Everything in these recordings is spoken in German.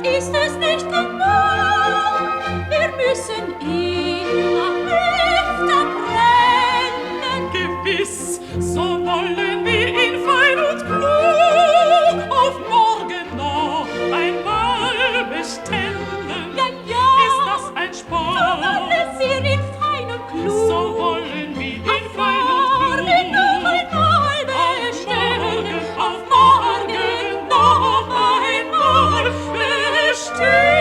ist es nicht genug. Wir müssen immer öfter brennen. Gewiss, so wollen wir ihn fein und klug auf morgen noch einmal bestellen. Ja, ja, Ist das ein Sport? so wollen wir ihn fein und klug. So wollen wir ihn Auf fein und morgen noch klug einmal bestellen. auf morgen noch einmal bestellen.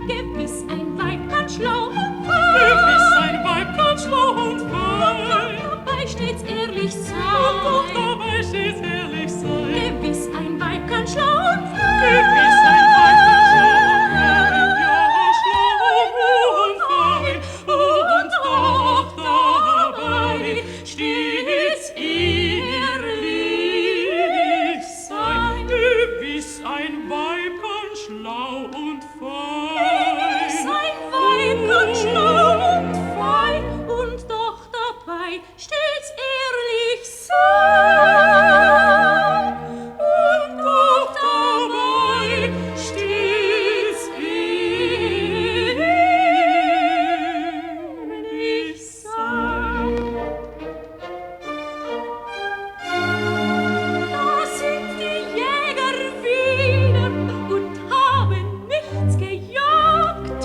Gewiss ein Weib ganz schlau und Gewiss fein. ein Weib ganz schlau und fein. Dabei stets ehrlich Und doch sein. dabei stets ehrlich sein. Gewiss ein Weib ganz schlau und fein. Gewiss ein Weib ganz schlau und fein, ja, schlau und fein. Und doch dabei stets ehrlich sein. Gewiss ein Weib ganz schlau und fein. Sein Weib ganz schlau und fein und doch dabei stets ehrlich sein. Und doch dabei stets ehrlich sein. Da sind die Jäger wieder und haben nichts gejagt.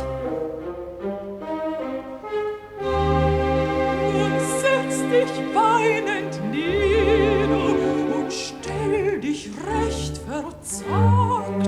Und setz dich weinend nieder und stell dich recht verzagt.